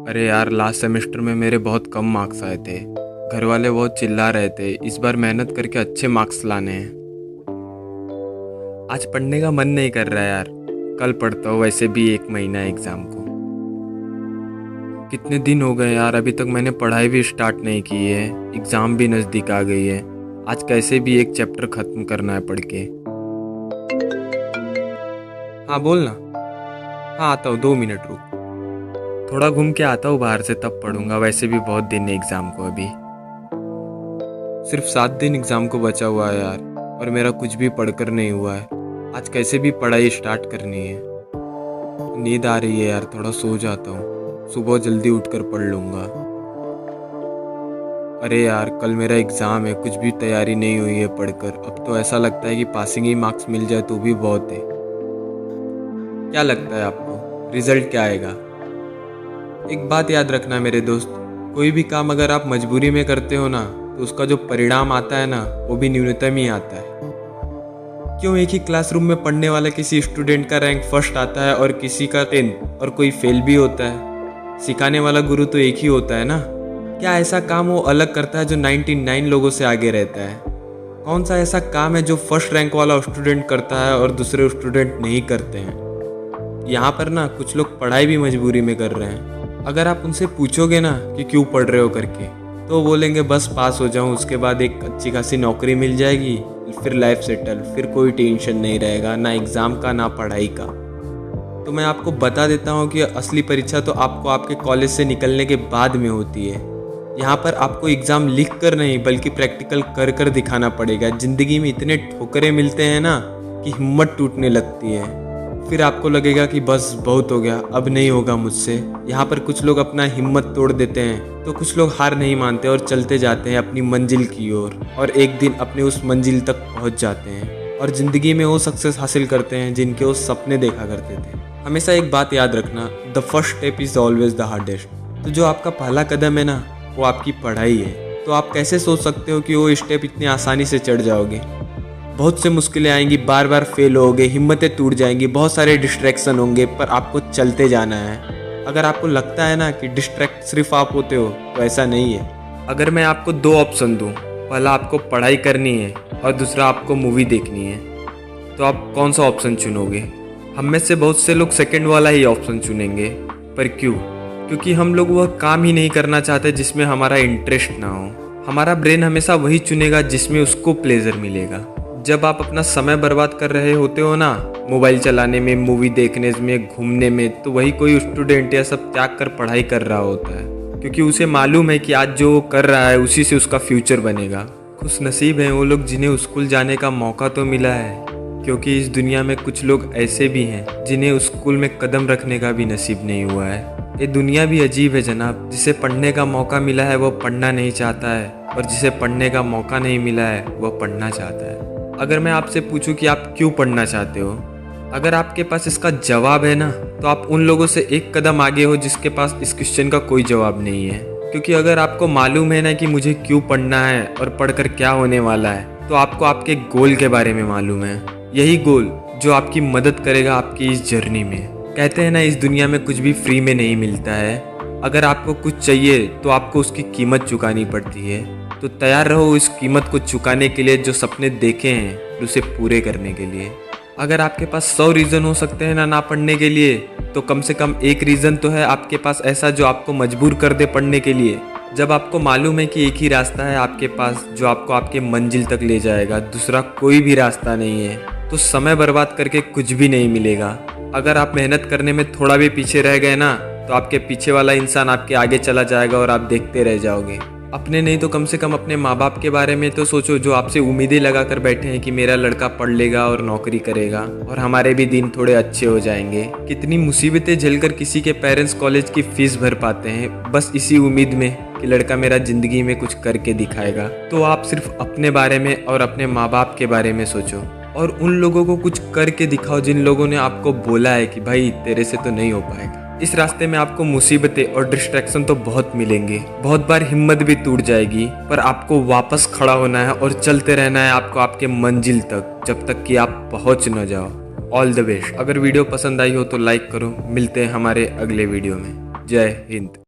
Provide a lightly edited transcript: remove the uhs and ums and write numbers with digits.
अरे यार, last semester में मेरे बहुत कम मार्क्स आए थे। घर वाले बहुत चिल्ला रहे थे। इस बार मेहनत करके अच्छे मार्क्स लाने हैं। आज पढ़ने का मन नहीं कर रहा यार। कल पढ़ता हूँ, वैसे भी 1 महीना है एग्ज़ाम को। कितने दिन हो गए यार, अभी तक मैंने पढ़ाई भी स्टार्ट नहीं की है। एग्ज़ाम भी नज़दीक आ गई है। आज कैसे भी एक चैप्टर ख़त्म करना है पढ़ के। हाँ बोल ना। हाँ आता हूँ, 2 मिनट रुक। थोड़ा घूम के आता हूँ बाहर से, तब पढ़ूंगा। वैसे भी बहुत दिन है एग्ज़ाम को अभी। सिर्फ 7 दिन एग्ज़ाम को बचा हुआ है यार, और मेरा कुछ भी पढ़कर नहीं हुआ है। आज कैसे भी पढ़ाई स्टार्ट करनी है। नींद आ रही है यार, थोड़ा सो जाता हूँ। सुबह जल्दी उठकर पढ़ लूँगा। अरे यार, कल मेरा एग्ज़ाम है, कुछ भी तैयारी नहीं हुई है पढ़कर। अब तो ऐसा लगता है कि पासिंग ही मार्क्स मिल जाए तो भी बहुत है। क्या लगता है आपको, रिजल्ट क्या आएगा? एक बात याद रखना मेरे दोस्त, कोई भी काम अगर आप मजबूरी में करते हो ना, तो उसका जो परिणाम आता है ना, वो भी न्यूनतम ही आता है। क्यों एक ही क्लासरूम में पढ़ने वाला किसी स्टूडेंट का रैंक फर्स्ट आता है और किसी का 10th, और कोई फेल भी होता है? सिखाने वाला गुरु तो एक ही होता है ना। क्या ऐसा काम वो अलग करता है जो 99 लोगों से आगे रहता है? कौन सा ऐसा काम है जो फर्स्ट रैंक वाला स्टूडेंट करता है और दूसरे स्टूडेंट नहीं करते हैं? यहाँ पर ना कुछ लोग पढ़ाई भी मजबूरी में कर रहे हैं। अगर आप उनसे पूछोगे ना कि क्यों पढ़ रहे हो करके, तो बोलेंगे बस पास हो जाऊं, उसके बाद एक अच्छी खासी नौकरी मिल जाएगी, फिर लाइफ सेटल, फिर कोई टेंशन नहीं रहेगा, ना एग्ज़ाम का ना पढ़ाई का। तो मैं आपको बता देता हूं कि असली परीक्षा तो आपको आपके कॉलेज से निकलने के बाद में होती है। यहाँ पर आपको एग्ज़ाम लिख कर नहीं बल्कि प्रैक्टिकल कर कर दिखाना पड़ेगा। ज़िंदगी में इतने ठोकरें मिलते हैं ना कि हिम्मत टूटने लगती है। फिर आपको लगेगा कि बस बहुत हो गया, अब नहीं होगा मुझसे। यहाँ पर कुछ लोग अपना हिम्मत तोड़ देते हैं, तो कुछ लोग हार नहीं मानते और चलते जाते हैं अपनी मंजिल की ओर, और एक दिन अपने उस मंजिल तक पहुँच जाते हैं और ज़िंदगी में वो सक्सेस हासिल करते हैं जिनके वो सपने देखा करते थे। हमेशा एक बात याद रखना, the first step is always the hardest. तो जो आपका पहला कदम है ना, वो आपकी पढ़ाई है। तो आप कैसे सोच सकते हो कि वो स्टेप इतनी आसानी से चढ़ जाओगे? बहुत से मुश्किलें आएंगी, बार बार फेल होगे, हिम्मतें टूट जाएंगी, बहुत सारे डिस्ट्रैक्शन होंगे, पर आपको चलते जाना है। अगर आपको लगता है ना कि डिस्ट्रैक्ट सिर्फ आप होते हो, तो ऐसा नहीं है। अगर मैं आपको 2 ऑप्शन दूं, पहला आपको पढ़ाई करनी है और दूसरा आपको मूवी देखनी है, तो आप कौन सा ऑप्शन चुनोगे? हम में से बहुत से लोग सेकंड वाला ही ऑप्शन चुनेंगे। पर क्यों? क्योंकि हम लोग वह काम ही नहीं करना चाहते जिसमें हमारा इंटरेस्ट ना हो। हमारा ब्रेन हमेशा वही चुनेगा जिसमें उसको प्लेजर मिलेगा। जब आप अपना समय बर्बाद कर रहे होते हो ना, मोबाइल चलाने में, मूवी देखने में, घूमने में, तो वही कोई स्टूडेंट या सब त्याग कर पढ़ाई कर रहा होता है, क्योंकि उसे मालूम है कि आज जो वो कर रहा है उसी से उसका फ्यूचर बनेगा। खुश नसीब हैं वो लोग जिन्हें स्कूल जाने का मौका तो मिला है, क्योंकि इस दुनिया में कुछ लोग ऐसे भी हैं जिन्हें स्कूल में कदम रखने का भी नसीब नहीं हुआ है। ये दुनिया भी अजीब है जनाब। जिसे पढ़ने का मौका मिला है वो पढ़ना नहीं चाहता है, और जिसे पढ़ने का मौका नहीं मिला है वो पढ़ना चाहता है। अगर मैं आपसे पूछूं कि आप क्यों पढ़ना चाहते हो, अगर आपके पास इसका जवाब है ना, तो आप उन लोगों से एक कदम आगे हो जिसके पास इस क्वेश्चन का कोई जवाब नहीं है। क्योंकि अगर आपको मालूम है ना कि मुझे क्यों पढ़ना है और पढ़कर क्या होने वाला है, तो आपको आपके गोल के बारे में मालूम है। यही गोल जो आपकी मदद करेगा आपकी इस जर्नी में। कहते हैं ना, इस दुनिया में कुछ भी फ्री में नहीं मिलता है। अगर आपको कुछ चाहिए तो आपको उसकी कीमत चुकानी पड़ती है। तो तैयार रहो इस कीमत को चुकाने के लिए, जो सपने देखे हैं उसे पूरे करने के लिए। अगर आपके पास 100 रीज़न हो सकते हैं ना पढ़ने के लिए, तो कम से कम एक रीज़न तो है आपके पास ऐसा जो आपको मजबूर कर दे पढ़ने के लिए। जब आपको मालूम है कि एक ही रास्ता है आपके पास जो आपको आपके मंजिल तक ले जाएगा, दूसरा कोई भी रास्ता नहीं है, तो समय बर्बाद करके कुछ भी नहीं मिलेगा। अगर आप मेहनत करने में थोड़ा भी पीछे रह गए ना, तो आपके पीछे वाला इंसान आपके आगे चला जाएगा और आप देखते रह जाओगे। अपने नहीं तो कम से कम अपने माँ बाप के बारे में तो सोचो, जो आपसे उम्मीदें लगा कर बैठे हैं कि मेरा लड़का पढ़ लेगा और नौकरी करेगा और हमारे भी दिन थोड़े अच्छे हो जाएंगे। कितनी मुसीबतें झेलकर किसी के पेरेंट्स कॉलेज की फीस भर पाते हैं, बस इसी उम्मीद में कि लड़का मेरा ज़िंदगी में कुछ करके दिखाएगा। तो आप सिर्फ अपने बारे में और अपने माँ बाप के बारे में सोचो, और उन लोगों को कुछ करके दिखाओ जिन लोगों ने आपको बोला है कि भाई तेरे से तो नहीं हो पाएगा। इस रास्ते में आपको मुसीबतें और डिस्ट्रैक्शन तो बहुत मिलेंगे, बहुत बार हिम्मत भी टूट जाएगी, पर आपको वापस खड़ा होना है और चलते रहना है आपको आपके मंजिल तक, जब तक कि आप पहुंच न जाओ। All the best. अगर वीडियो पसंद आई हो तो लाइक करो। मिलते हैं हमारे अगले वीडियो में। जय हिंद।